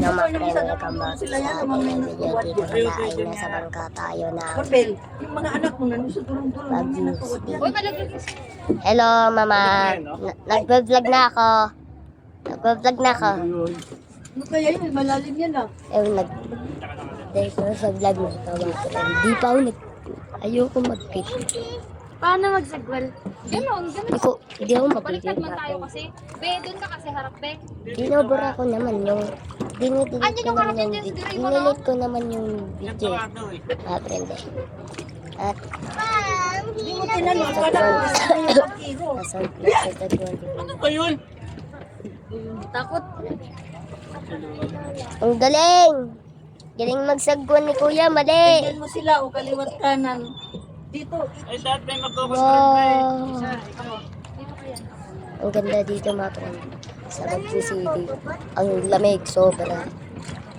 Welcome back sa ating video. Dito pala ay nasa bangka tayo na Yung mga anak mo na tulong-tulong. Hello mama, nagbablog na ako. Nagbablog na ako. Ano kaya yun? Malalim yan ah. Dahil ko sa vlog na ito. Hindi pa ako ayoko mag-pick. Paano magsagwal? Ganon. Hindi ako Baliktad mag-pick. man tayo kasi. Be, doon ka kasi harap, be. Dinobora ko naman yung dinidelete Andyan ko yung naman karatin yung dyan sa video. drive mo, no? Dinidelete ko naman yung video. Aprende. At Hindi mo tinanong. Akala ko gusto mo yung pag-iho. nasa plus sa 20. Takot. Ang galing! Galing magsagwan ni Kuya, mali! Tingnan mo sila o kaliwat kanan. Dito. Wow! Ang ganda dito mga friend. Sa Bagyo City. Ang lamig, sobra.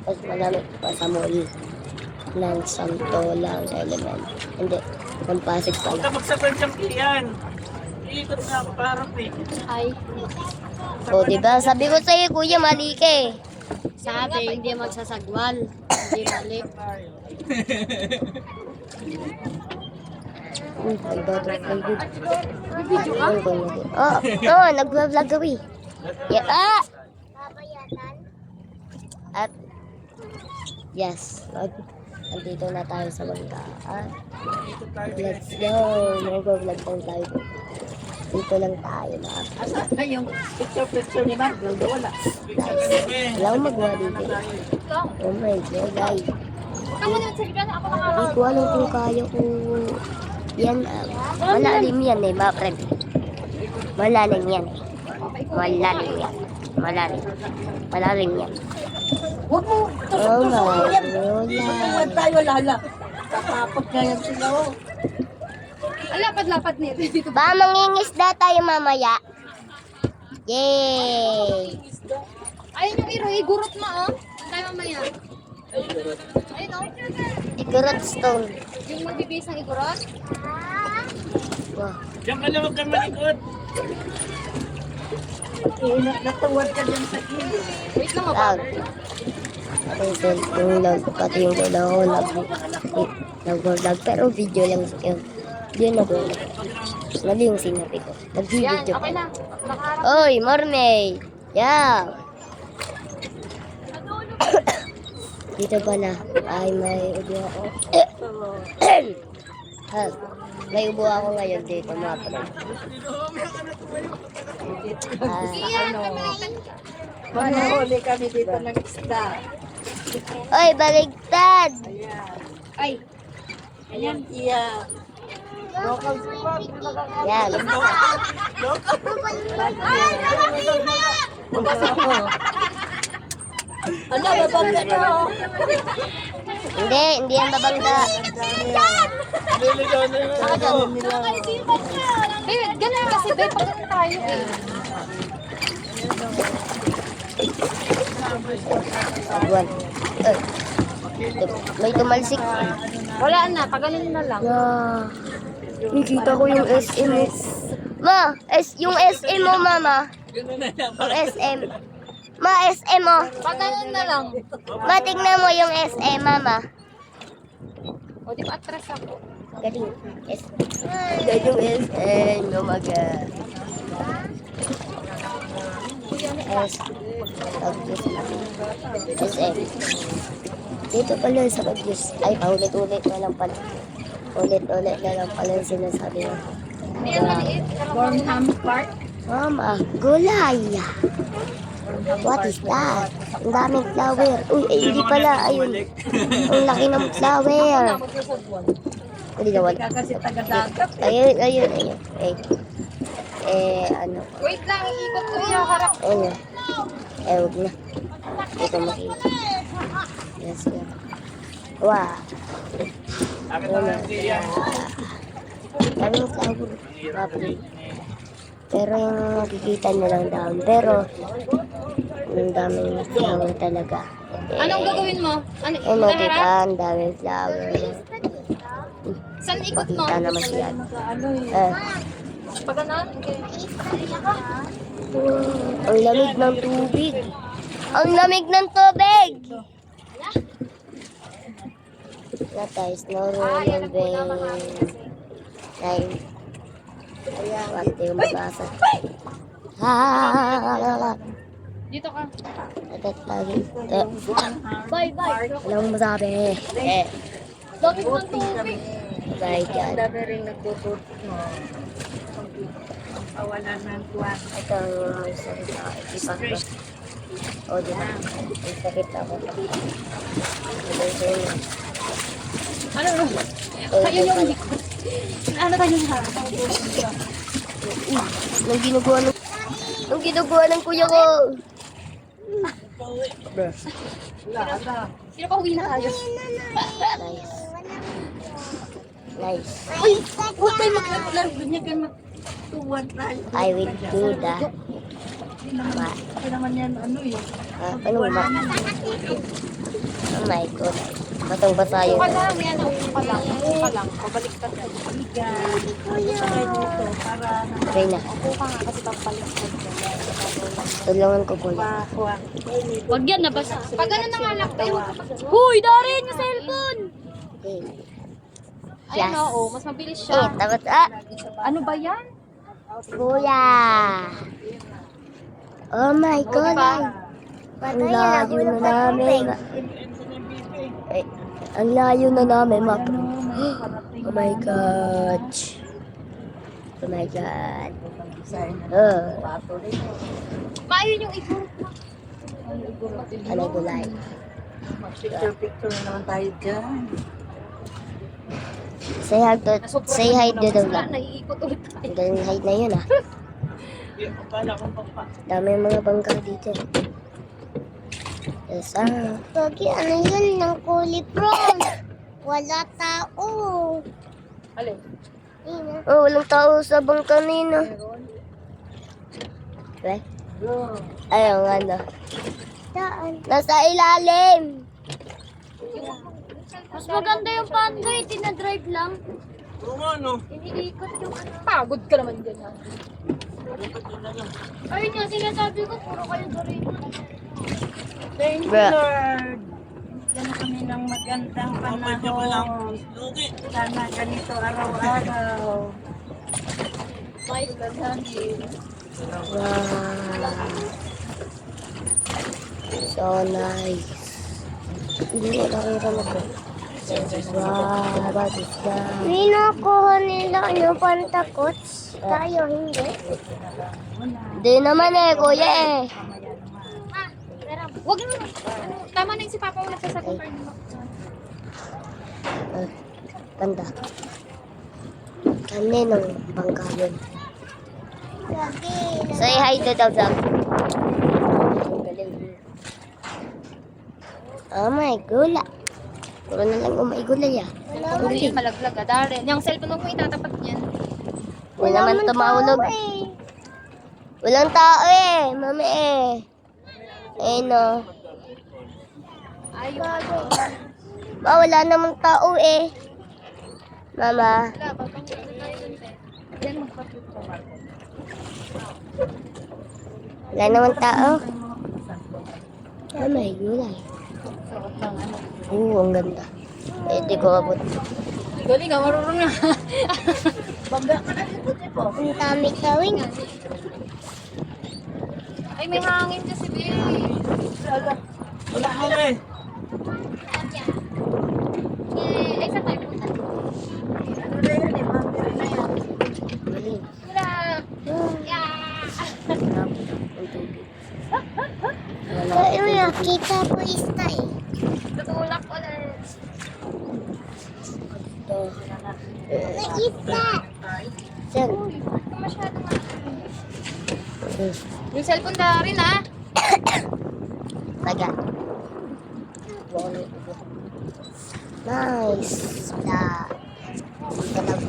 Mas malamig pa sa mall ng Santolang Element. Hindi, ng Pasig pala. Magsagwan siyang iyan. Iikot na ako parang eh. Ay. O, diba? Sabi ko sa'yo, Kuya, mali ka eh. Sabi, hindi magsasagwal. Hindi balik. May butterfly good. Video ka? Oo, nag-vlog kami. Yeah, At, yes, andito na tayo sa bangka. Let's go. Mag-vlog lang tayo. Dito lang tayo na. Asa na yung picture ni Mark? Wala. Nice. Wala akong magawa dito. Oh my God, guys. Kamu na sa na ako Hindi ko alam kung kaya ko. Yan, malalim yan eh, mga friend. Malalim yan. Malalim yan. Malalim yan. Huwag mo. Oh my Huwag God. tayo lala. Tatapot nga yan sila oh. Lapad-lapad nito dito. Ba, mangingisda tayo mamaya. Yay! Ayun yung iro, igurot mo, oh. Tayo mamaya. Ayun, oh. Igorot stone. Yung magbibis ng igurot. Wow. Diyan ka lang, huwag kang malikot. Natuwad ka dyan sa iyo. Wait lang, Lag. mababa. Pati yung lag, pati yung lola ko nag-vlog. Pero video lang yun. Hindi nag-vlog. Mali yung sinabi ko. Yan, Nag-video okay ko. na. Nakaharap. Oy, Mormay! Yeah! Dito pala ay may ubo ako. Ha, may ubo ako ngayon dito mga friend. Manahuli kami dito ng isda. Oy, baligtad! Ay, Ayan, iya. Yan. Ano, babangga na oh. Hindi yan babangga. Liligaw na yun. babe, ganun kasi, babe, pag ganun tayo, eh. Buwan. May tumalsik. Wala na, pag ganun na lang. Nakita ko yung SM. Ma, yung SM mo, mama. Yung SM. Ma, SM mo. Pag ganun na lang. Ma, tignan mo yung SM, mama. O, di ba atras ako? Galing. Galing yung SM. Oh my God. SM. Dito pala sa Bagyos. Ay, paulit-ulit na lang pala. Ulit-ulit na lang pala yung sinasabi mo. Hindi yan maliit. Bornham Park. Mama, gulay. What is that? Ang daming flower. Uy, hindi pala. Ayun. Ang laki ng flower. Hindi na wala. Kasi taga-dagat. Ayun. Ano? Wait lang, iikot ko yung harap. Ayun. Huwag na. Hindi ko makita. Yes, yeah. Wow. Akin na lang iyan. Daming flower. Grabe. Pero yung nakikita nyo lang down. Pero, yung daming flower talaga. Anong gagawin mo? Ano, Eh, mo, diba? harap? Ang daming flower. Saan ikot mo? Makita naman siya. Ano eh. Pag ganun? Ang lamig ng tubig. Ang lamig ng tubig! Na tayo, snorkeling vein. Nine. Pati yung mag-asa. Dito ka. Atat lagi. Bye, bye. Walang masabi. Lamig ng tubig. Oh my God. Dami rin nagtutut mo. Kawalan ng tuwan. Ito ang sakit sa ipak ko. O, di ba? Ang sakit ako. Ano? Kayo yung ano tayo sa Nung ginagawa ng kuya ko. Sino pa uwi na tayo? Nice. Huwag kayo maglalaro. Ganyan kayo magtuwan tayo. I will do that. Hindi naman yan ano eh. Ano ba? Oh my God. Basang-basa yun. Upa lang, yan. Upa lang. Upa lang. Pabalik ka dyan. Sakay dito para Okay na. Upo ka nga kasi papalit ka dyan. Tulungan ko kuya. nakakuha. Wag yan, nabasa. Pag ano na nga lang tayo. Huy, Darin, yung cellphone! Okay. Ayun Yes. oo, mas mabilis Eh, siya. tapos, Ano ba yan? kuya. Oh my God. Ang layo na namin. Ay, ang layo na namin, Mak. Oh my God. Oh my God. Maayun yung igurot mo. Ano gulay? Picture na naman tayo dyan. Say hi to the Wala, vlog. naiikot ulit tayo. Ang galing height na yun ah. Akala ko pa. Dami yung mga bangka dito. Yes, Pogi, ano yun ng kulay brown? Wala tao. Alin? Oh, walang tao sa bangka nino. Okay? Ayun, ano. Nasa ilalim. Mas maganda yung panda eh, tinadrive lang. Oo nga, no? Iniikot yung ano. Pagod ka naman dyan ha. Ayun nga, sinasabi ko, puro kayo Dorito. Thank you, Bruh. Lord. Yan na kami ng magandang Kapag ka pa lang. panahon. Lugi. Sana ganito araw-araw. May gagawin. Wow. So nice. Hindi ko nakita na po. Wow, what is that? May nakuha nila yung pantakots. Tayo hindi. Hindi naman eh, kuya eh. Wag mo. Ano, tama na yung si Papa wala sa second turn mo. Ganda. Kami ng bangka yun. Say hi to the vlog. Ang galing. Oh my gula. Puro na lang umaigulay ah. Hindi yan malaglag ah, Darren. Yung cellphone mo itatapat niyan. Wala naman tumahulog. Walang tao eh, mami eh. Ayun o. Ayun. Wala namang tao eh. Mama. Wala, babang tayo dun eh. Yan, magpapito. Wala namang tao. Oh my gulay. Suot lang ano. Oo, ang ganda. Eh, di ko abot. Galing ah, marunong na. Bangga ka na dito, tipo. Ang dami tawing. Ay, may hangin kasi, babe. Wala ko eh. Ay, saan tayo punta? Ano na yun eh, bangga rin na yan. Galing. Wala. Yeah. Ang tubig. Wala. Kita po ista eh. Tutulak ulit. Ito. Nakita. Saan? Uy, huwag ka masyado yung cellphone na rin ah. Taga. Nice. Da. Dito lang.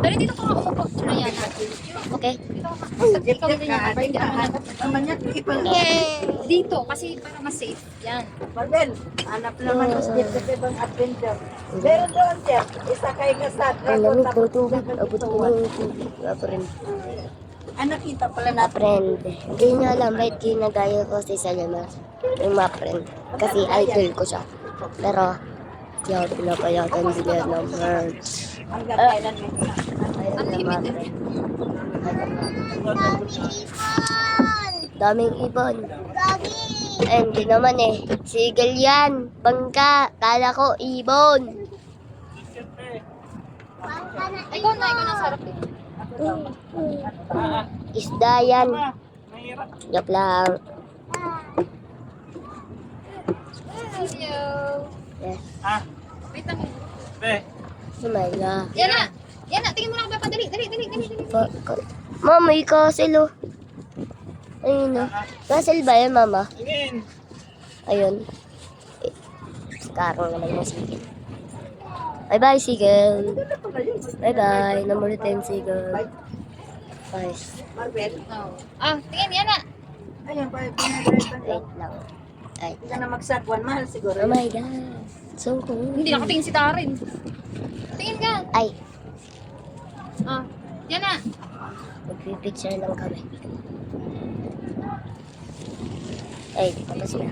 Dari dito ka umupo. Ayan. Okay. Dito ka. Ikaw din yan. Kain ka, hanap naman yan. Ipang Dito, kasi para mas safe. Yan. Babel, hanap naman yung step sa ibang adventure. Meron doon, sir. Isa kay Gasat. Ang lamig ng tubig. Abot ko ng tubig. Wala pa rin. nakita pala natin. Ma-friend. Hindi niya alam ba't ginagaya ko si Salima. Yung ma-friend. Kasi idol ko siya. Pero, di ako pinapayagan bigyan ng merch. Hanggang kailan mo. Ayun na ma-friend. Daming ibon. Eh, hindi naman eh. Sigel yan. Bangka. Kala ko ibon. Ikaw na sa harap eh. Isda yan. Mahirap. Joke lang. Hello. Yes. Ah, Wait lang. be. Sumaya. Yan na. Yan na. Tingin mo na ka pa. Dali. Mama, may castle oh. Ayun oh. Castle ba yan, mama? Tingin. Ayun. Eh, karong naman yung sigil. Bye-bye, sigil. Bye-bye. Number 10, sigil. Bye. Marvel. Tingin. Yan na. Ayun, pinag-drive Wait lang. Ay. Hindi ka na magsagwan. Mahal siguro. Oh my God. So cool. Hindi nakatingin si Tarin. Tingin ka. Ay, Yan na. magpipicture lang kami. Ay, tapos na.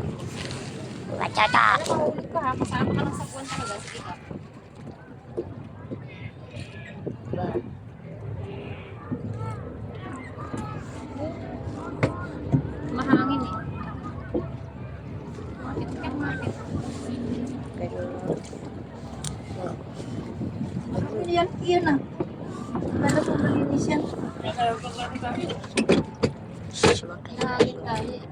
Wachata! Nakahulog ka ha. Kasama ka ng sagwan talaga. Sige ka. Diba? Mahangin eh. Market ka, market. Ganun. Oh. Yan, yun na. Lalo kung malinis yan. Shhh, wag kayo. Mahangin tayo eh.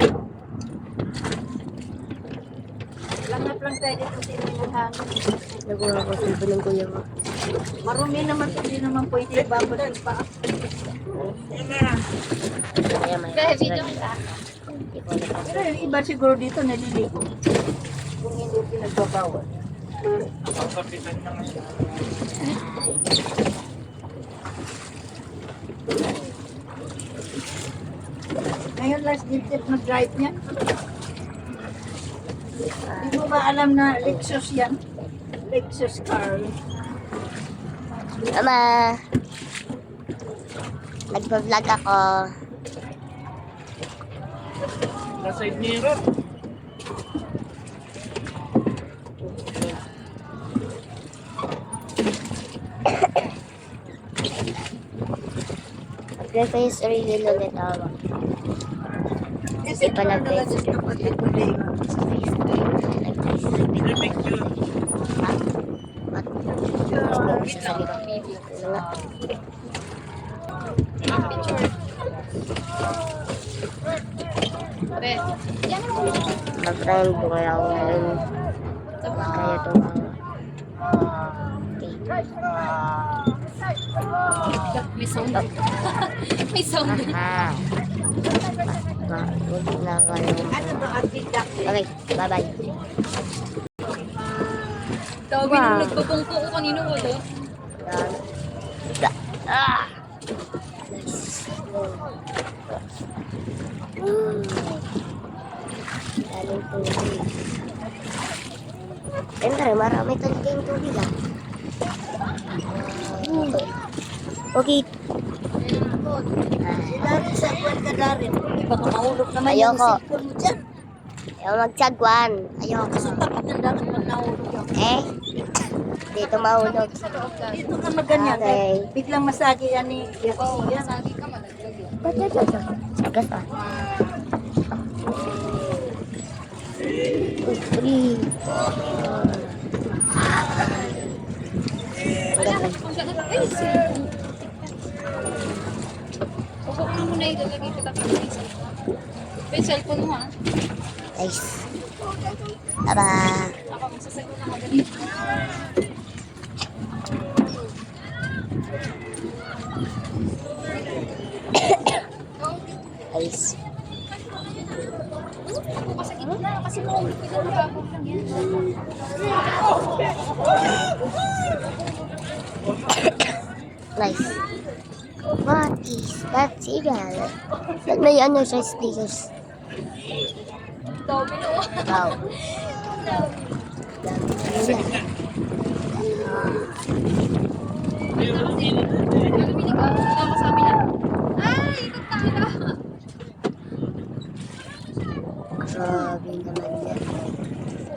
Langap lang tayo dito sa inyo ng hangin. Nakuha ko sa ng kuya ko. Marumi naman, hindi naman pwede ibabad yung paa. Kaya may Kaya video kita. Hindi ko na Pero yung iba siguro dito naliligo. Kung hindi pinagbabawal. Ang kapitan na ngayon. Ngayon last date mag-drive niya. Hindi mo ba alam na Lexus yan? Lexus car. Mama! Nagpa-vlog ako. Sa side mirror. Mag-face reveal ulit ako. Kasi pala, pala guys. sa kapatid ko din. Sa face reveal. Picture. Siya sa likod. Ano nga? Picture. Be. Yan na ulit. Mag-friend ko kaya ako ngayon. Kaya ito ako. May sound. May sound. Ah. Huwag na kayo. Ano ba ang feedback? Okay, bye-bye. Tawagin nung nagbabangko ko kanino wala. Yan. Ah! Daling tubig. Siyempre, marami talaga yung tubig ah. Okay. Dari sa kwan ka darin. Baka mahulog naman Ayoko. yung cellphone mo dyan. Ayaw magsagwan. Ayoko. Kasi tapat ng darin pag nahulog yun. Eh, dito mahulog. Dito ka maganyan. Okay. Biglang masagi yan ni Oo, Garcia. sagi ka malaglag yun. Ba't na dito? Sagas ah. Free. Wala, kung siya na ay, cellphone. Upo mo muna ilalagay ko tapos yung cellphone. May cellphone mo ha. Nice. Bye-bye. Ako magsasagot na magaling. Nice. Ako pa sa gitna kasi mahulog ko dyan kapag lang yan. Nice. What is that signal? Ba't may ano sa stickers? Domino. Wow. Nalumili ka. Ito ako sabi na. Ay, ikot naman yan.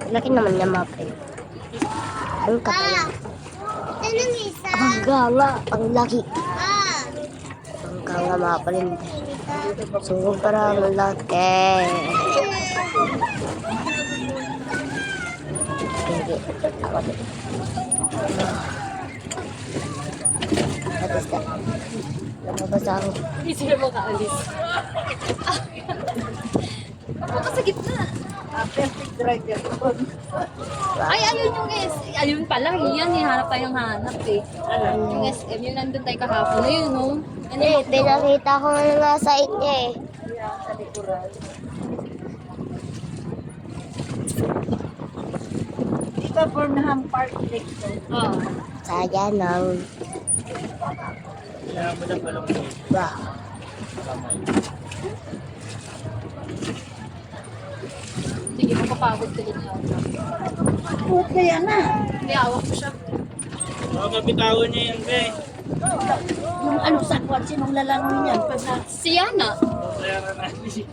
Laki naman niya mga pre. Ang kapal. Anong isa? Bangga nga, ang laki. Bangga nga mga pre. Sobrang laki. Sige, ako din. What is that? Lumabas ako. Hindi sila makaalis. Ako ka sa gitna. Perfect driver. Ay, ayun yung ayun pala, yan, hanap tayong hanap eh. Yung SM, yung nandun tayo kahapon. Ayun, no? Ano Eh, yung pinakita ko nga sa inyo eh. Sa likuran. Di ba Burnham Park next to? Oh. Saya nang. Kaya mo na palang Wow. Sige, mapapagod ka din yan. Oo, kaya na. May awak ko siya. Baka mabitawan niya yan, be. Yung ano sa kwan, sinong lalangoy niyan? Pag na, Si Yana. Kaya na natin.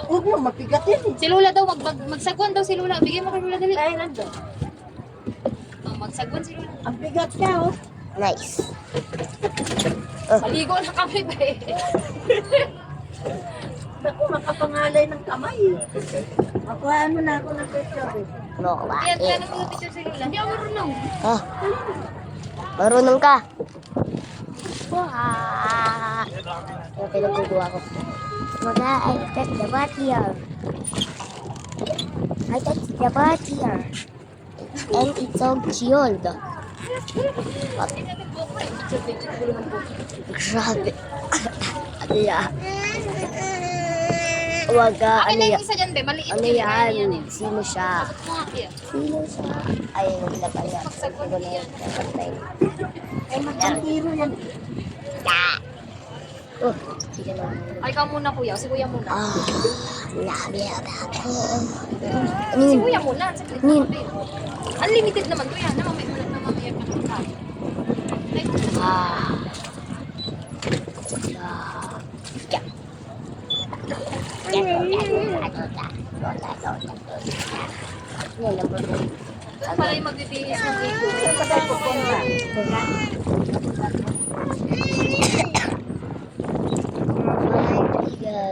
huwag mo, mapigat yan eh. Si Lula daw, magsagwan daw si Lula. Bigyan mo kay Lula dali. Ay, nandun. Oh, magsagwan si Lula. Ang bigat ka, oh. Nice. Maligo na kami ba eh. Naku, makapangalay ng kamay eh. Ako, ano na ako ng picture eh. No, Yan, bakit? yan ang picture si Lula. Hindi ako marunong. Ha? Marunong ka? Wow. Yung pinagkukuha ko. Mga, I touch the butt here. I touch the butt here. And it's so chilled. Grabe. Ano yan? Wag ka, Akin ano na yan? yung isa dyan, be. Maliit Ano yun. yan? Sino siya? Mga kaya. Sino siya? Ay, wala pa yan. Magsagwan Siguro yan. yan. Ay, magkantiro yan. Oh, sige na. Ay, ikaw muna kuya. Si kuya muna. Ah, labi ako. Ano Si yun? kuya muna. Saglit Nin. naman, be. Unlimited naman to yan. Namamay mo lang namamaya pa ng kain. Ay, Ah. doon pala yung magbibihis ng ego. Sa tayo pupunta.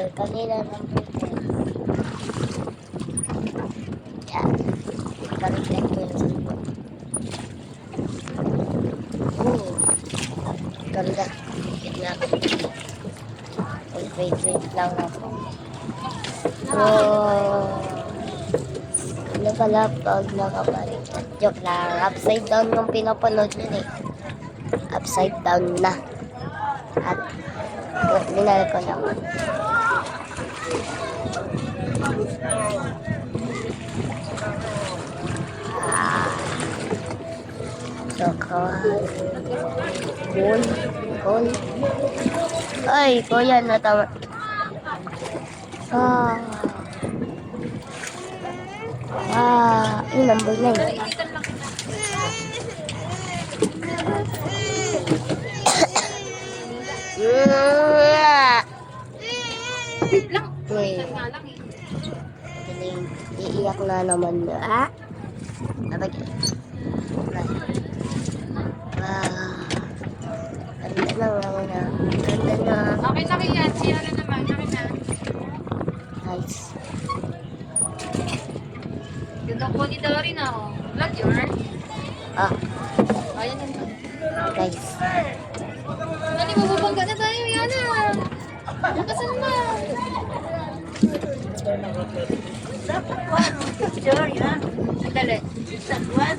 Kanina ng putin. Yan. Kariktek ko yung cellphone. Oh. Ganda. Gitna. Wait lang ako. Oh. Ano pala pag nakabaliktad? Joke lang. Upside down yung pinapanood yun eh. Upside down na. At dinala ko naman. Ah. So, Cool. Ay, kuya, natama. Ah. Ini number 9. Naiitan lang kita. Wait lang. Naiitan nga lang eh. Iiyak na naman na. Ah? Abag. Ganda na. Ganda na. Okay na kaya. Siya na naman. Okay na. Nice. Ganda ko ni Dory na oh. Vlog yun. Ah, Ayan yun. guys. Nani, mababangga na tayo. Yana. Nakasan na. Dapat kwan, picture yan. Sandali. Sa kwan.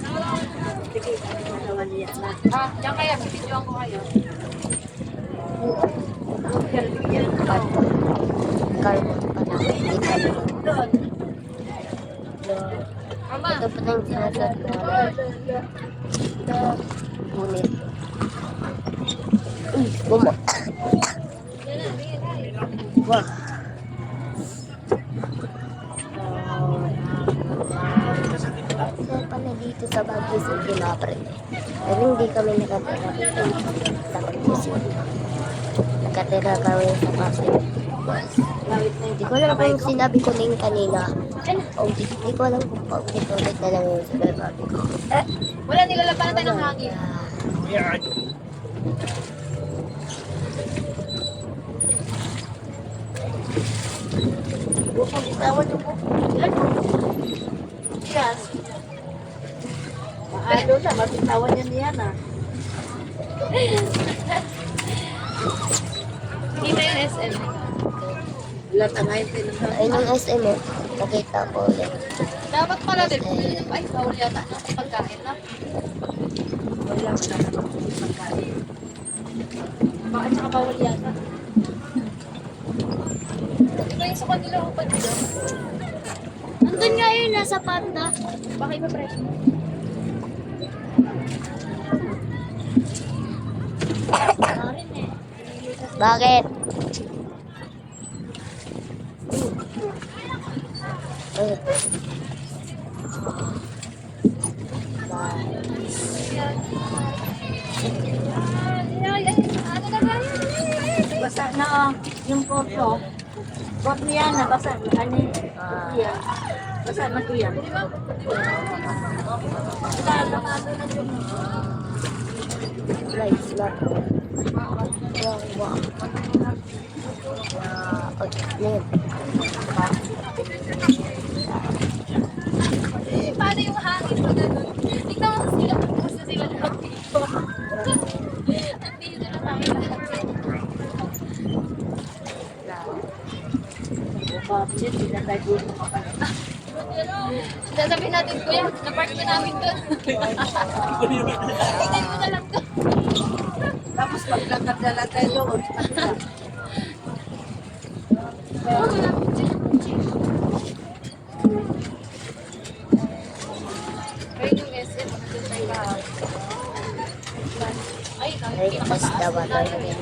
Sige, ano niya na. Ah, diyan kaya. Bibidyoan ko kayo. Yan. Carbon pala. Hindi carbon. Doon. Mama. Ito pa na yung sinasad ko. Ngunit. Buma. Wah. So pala dito sa Baguio City mga friend. Pero hindi kami nakatira sa Baguio City. Nakatira kami sa Pasig. Hindi ko alam kung sinabi ko din kanina. Hindi ko alam kung paulit-ulit na lang yung sinasabi ko. Wala, nilalabanan tayo ng hangin. Yan. Bukong itawan yung bukong. Yes. Maalo na, mabitawan niya niyan ah. Kita yung SM. Wala tangayin tinanong. Ayun yung SM eh. Nakita ko ulit. Dapat pala din. Ay, bawal yata ng pagkain na. Wala na pagkain. Bakit saka bawal yata? Iba yung sa kanila ko pa dito. Nandun nga yun, nasa panda. Baka iba presyo. Karin eh. Bakit? Ay. Ano na ba yun? Basa na yung photo. Bot niya na, basa. Ano yan? Basa na ko yan. Lights lang. Wow, wow. Name. Paano yung hangin pag gano'n? Tignan mo sila, gusto sila lang dito. Nandito na tayo lahat. Bakit? Sinatay ko mo pa. Sasabihin natin, kuya, na-park na namin doon. Tignan mo na lang doon. Tapos magkakadala tayo doon. Oh, wala ko dyan. Kayo yung SM, doon tayo lahat. Ay, Ay, mas dapat na rin.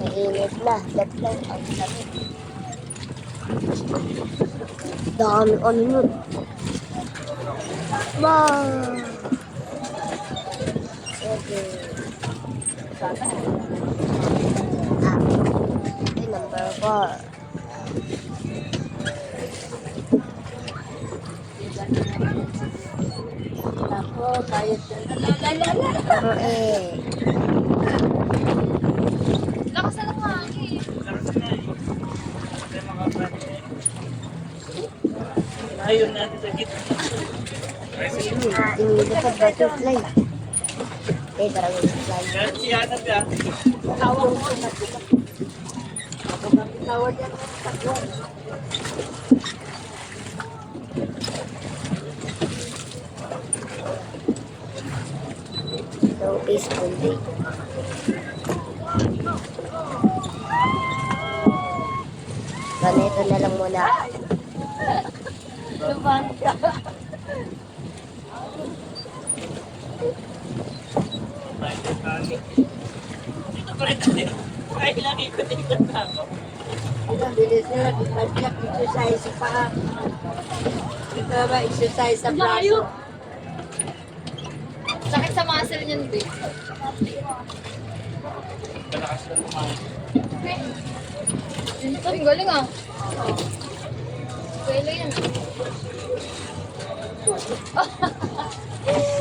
Mainit na. That lang ang sabi. Dami ano nun. Wow! Okay. Okay, number 4. Ako, tayo dyan. Eh. Lakas na ng hangin. Ayun natin sa gitna. Tinili ka butterfly. Eh, parang yung fly. Yan si Hanap yan. Tawag mo na. Tawag yan. Tatlong. So, peaceful day. Ganito na lang muna. Luman ka. Dito pa rin tayo. Kahit lang ikot-ikot na ako. Ang bilis nila. Exercise pa. Ito ba exercise sa braso? Sakit sa muscle niyan, babe. Kalakas na lumayan. Ang galing ah. Pwede yan.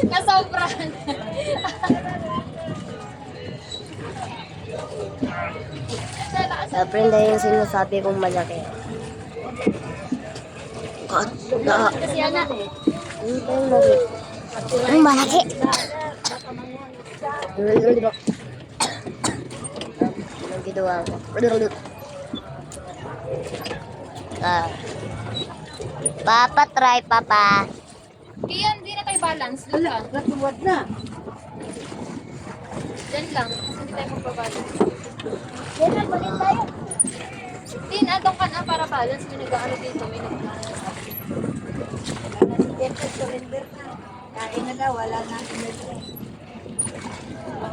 Nasobran. Siyempre, na yung sinasabi kong malaki. Kasi yan na. Yung tayo malaki. Yung malaki. Anong ginawa ko? Papa, try, papa. Kaya hindi na tayo balance. Doon lang. Natuwad na. Diyan lang. Kasi hindi tayo magbabalance. Yan na, balik tayo. Din, atong ka na para balance. May nag-ano dito. May nag-balance. Surrender na. Kain na daw, wala na.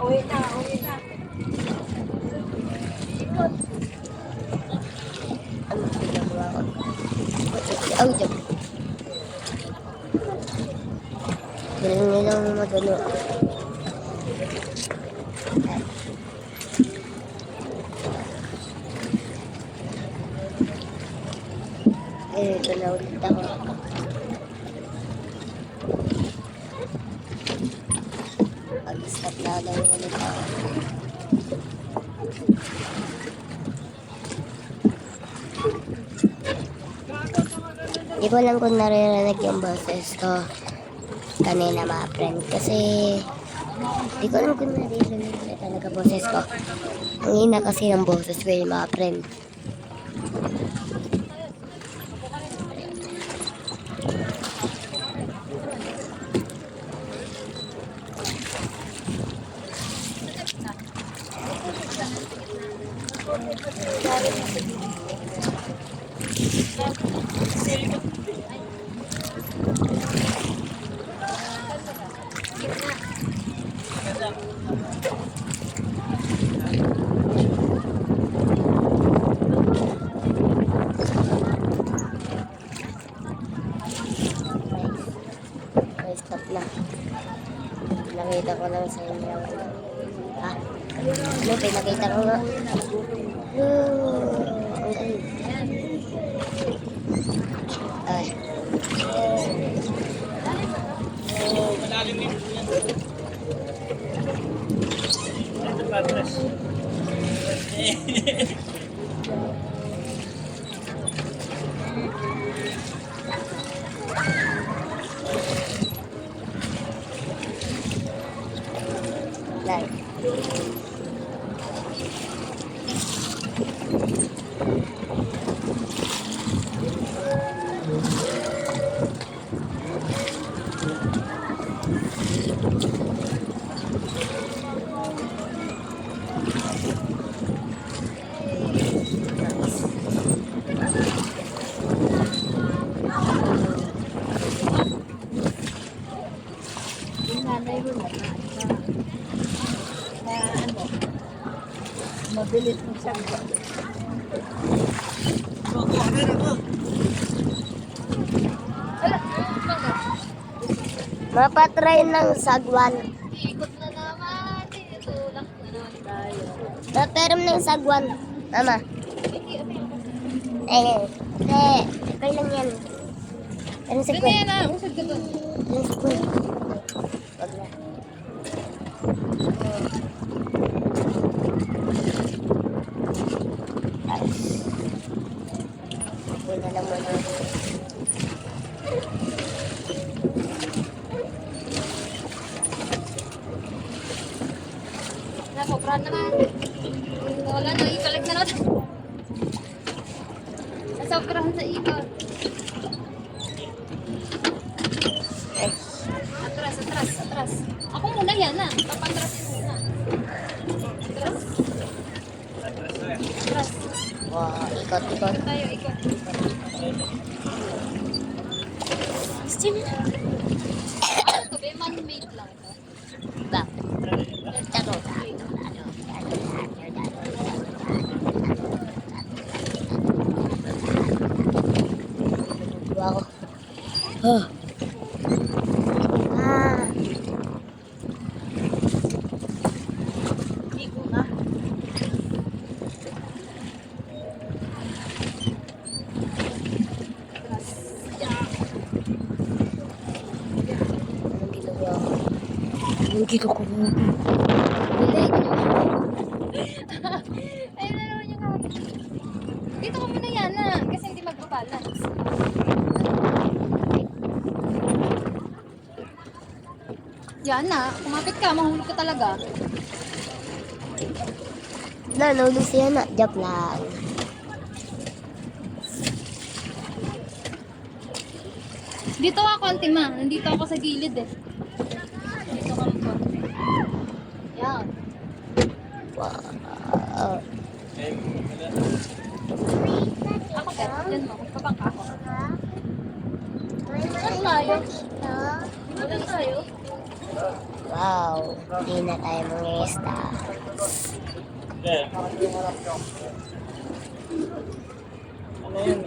Uwi na, uwi na. Ikot. Ano ginagawa ko? Ang job. Galing nilang magano. Ito na ulit ako. Pag-stop na lang ulit ako. Hindi ko alam kung naririnig yung boses ko kanina mga friend. Kasi hindi ko alam kung naririnig na talaga boses ko. Ang hina kasi ng boses ko yung mga friend. Okay, stop na. Nakita ko lang sa inyo. Ha? Ano, pinakita ko nga. Ang galing. Ay. Ito patras. Nice. Yung nanay mo na ano, mabilis mo siyang Mapatry ng sagwan. Ikot na naman. Tulak na naman tayo. Paperam ng sagwan. Mama. Ay, okay lang yan. Anong Doon na sagwan? yan ah. Usad ka doon. Anong sagwan? Wag na. Ayos. Okay na lang muna. Nasobrahan naman. Wala na, ikalag na natin. Nasobrahan sa ikot. Atras, atras, atras. Ako muna yan ah. Papatrasin muna. Atras. Atras. Wow, ikot-ikot. Tayo, ikot. Ito ba yung man-made lang ito? Bak. Tako. Wow. Huh. Ah. Ligo na. Anong ginagawa ko? Anong ginagawa ko? Ay, laro niyo nga. Dito ka muna yan na. Kasi hindi magbabalance. Yan na. Kumapit ka. Mahulog ka talaga. Nahulog siya na. Joke lang. Dito ka konti ma. Nandito ako sa gilid eh. Dito ka konti. Yan. Wow. Ako pero. Yan mo. Papangka ako. Saan tayo? Walang tayo. Wow. Hindi na tayo mangista. Yeah. Ano yan?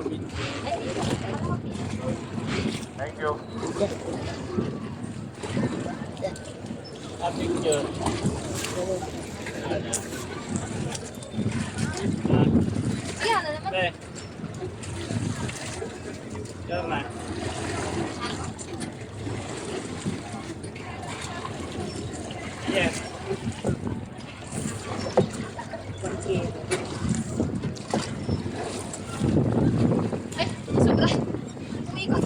Thank you. A picture. Yan na naman. Eh. Tama. Yes. Ay, sobra. Umikot.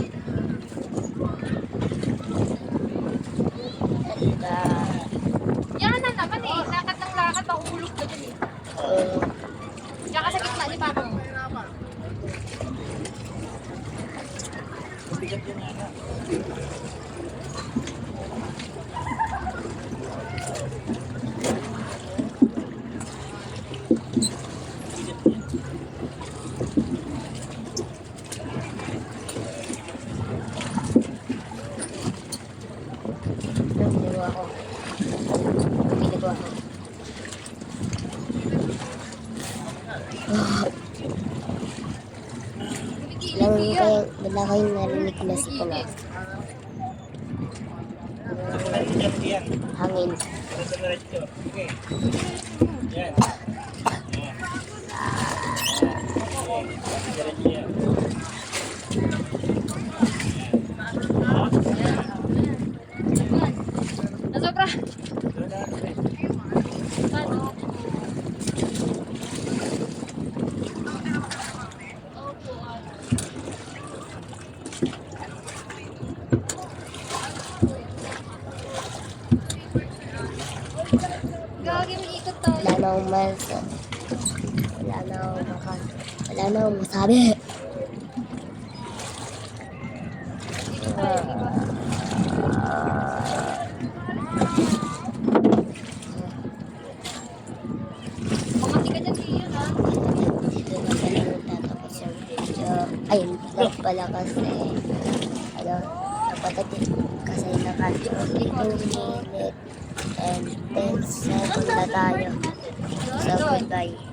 Yan na naman eh. Lakad ng lakad, makukulog ka dyan eh. Diyan ka sa gitna ni Papa mo. Bigat yun nga. Binigo ako. Binigo ako. Wala kayong narinig na sa pula. Yan. Hangin. Diretso. Okay. Yan. Diretso yan. Nasobra. Gagi, may ikot tayo. Wala na akong wala na akong masabi. Pumati ka dyan, Ian, ha? Dito na pala tatapos yung video. Ay, hindi lang pala kasi napatati kasi naka 22 minutes and 10 seconds na tayo. So, goodbye.